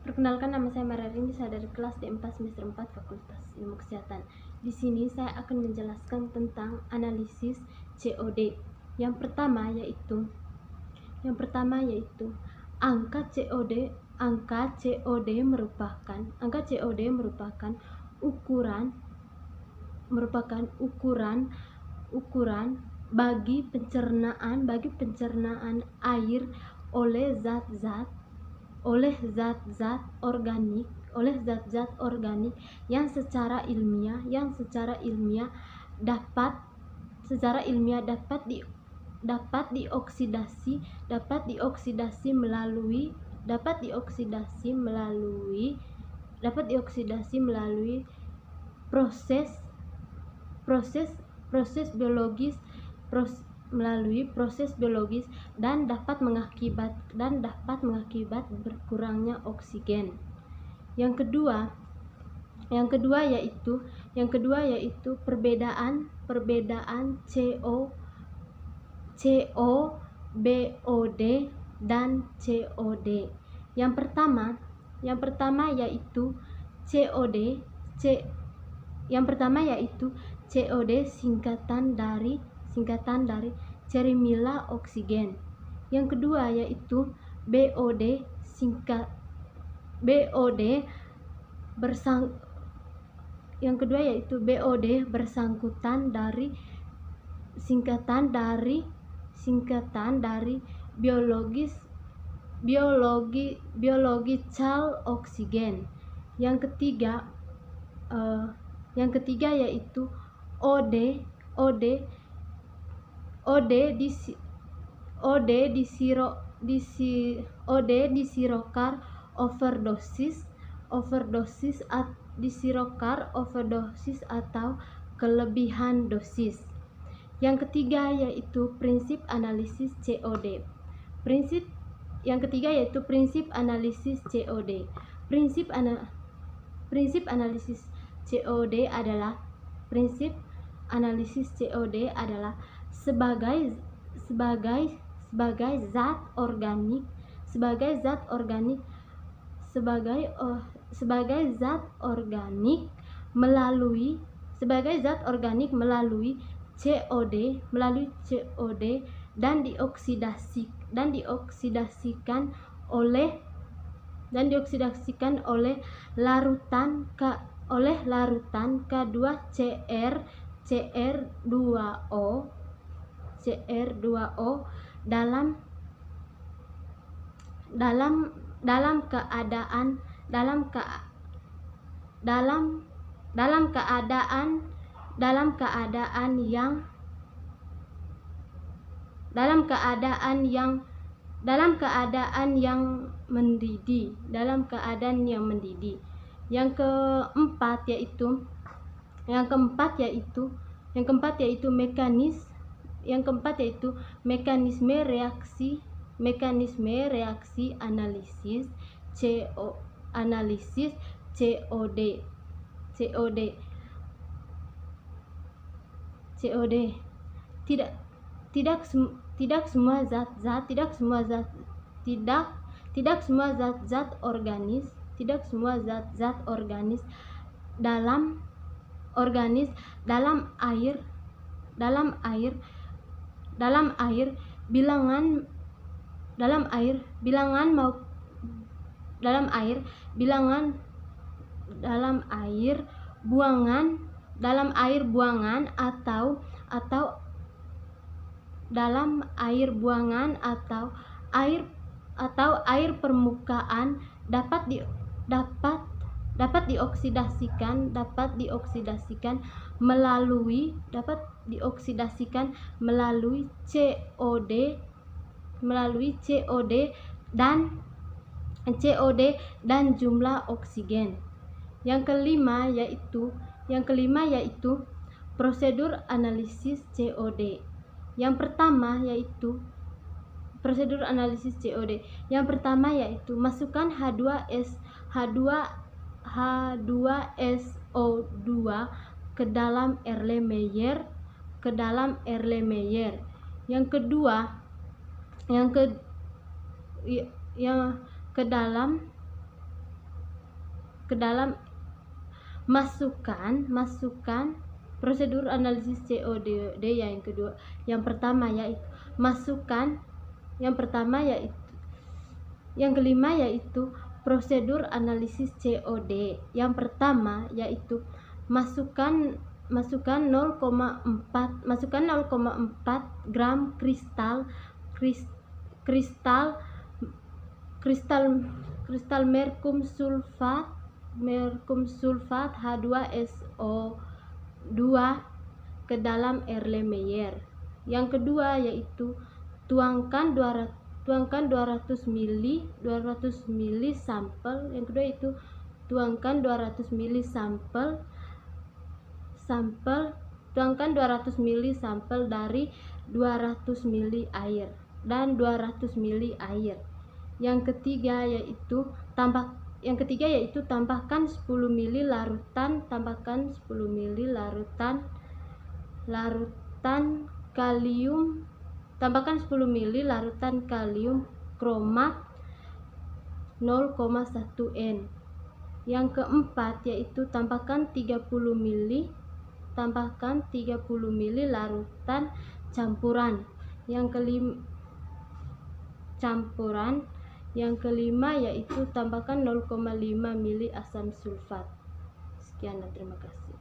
Perkenalkan, nama saya Mararini, saya dari kelas D4 semester 4 Fakultas Ilmu Kesehatan. Di sini saya akan menjelaskan tentang analisis COD. Yang pertama yaitu angka COD. Angka COD merupakan ukuran bagi pencernaan air oleh zat-zat organik yang secara ilmiah dapat dioksidasi melalui proses biologis dan dapat mengakibat berkurangnya oksigen. Yang kedua yaitu perbedaan COBOD dan COD. Yang pertama yaitu COD singkatan dari cerimila oksigen. Yang kedua yaitu BOD bersangkutan dari singkatan dari biological oksigen. Yang ketiga yaitu disirokar overdosis atau kelebihan dosis. Yang ketiga yaitu prinsip analisis COD. Prinsip analisis COD. Prinsip analisis COD adalah sebagai zat organik melalui COD dan dioksidasikan oleh larutan Cr2O dalam keadaan yang mendidih. Yang keempat yaitu mekanisme reaksi analisis COD. Tidak semua zat-zat organis dalam air buangan atau air permukaan dapat dioksidasikan melalui COD dan jumlah oksigen. Yang kelima yaitu prosedur analisis COD. Yang pertama yaitu masukkan H2SO2 ke dalam Erlenmeyer. Yang kedua ke dalam masukkan prosedur analisis COD yang kedua. Yang pertama yaitu masukkan, yang kelima yaitu prosedur analisis COD. Yang pertama yaitu masukkan 0,4 gram kristal merkum sulfat H2SO2 ke dalam Erlenmeyer. Yang kedua yaitu tuangkan 200 ml sampel. Yang kedua itu tuangkan 200 ml sampel dari 200 ml air dan 200 ml air. Yang ketiga yaitu tambahkan 10 ml larutan kalium kromat 0,1 N. Yang keempat yaitu tambahkan 30 ml larutan campuran. Yang kelima yaitu tambahkan 0,5 ml asam sulfat. Sekian dan terima kasih.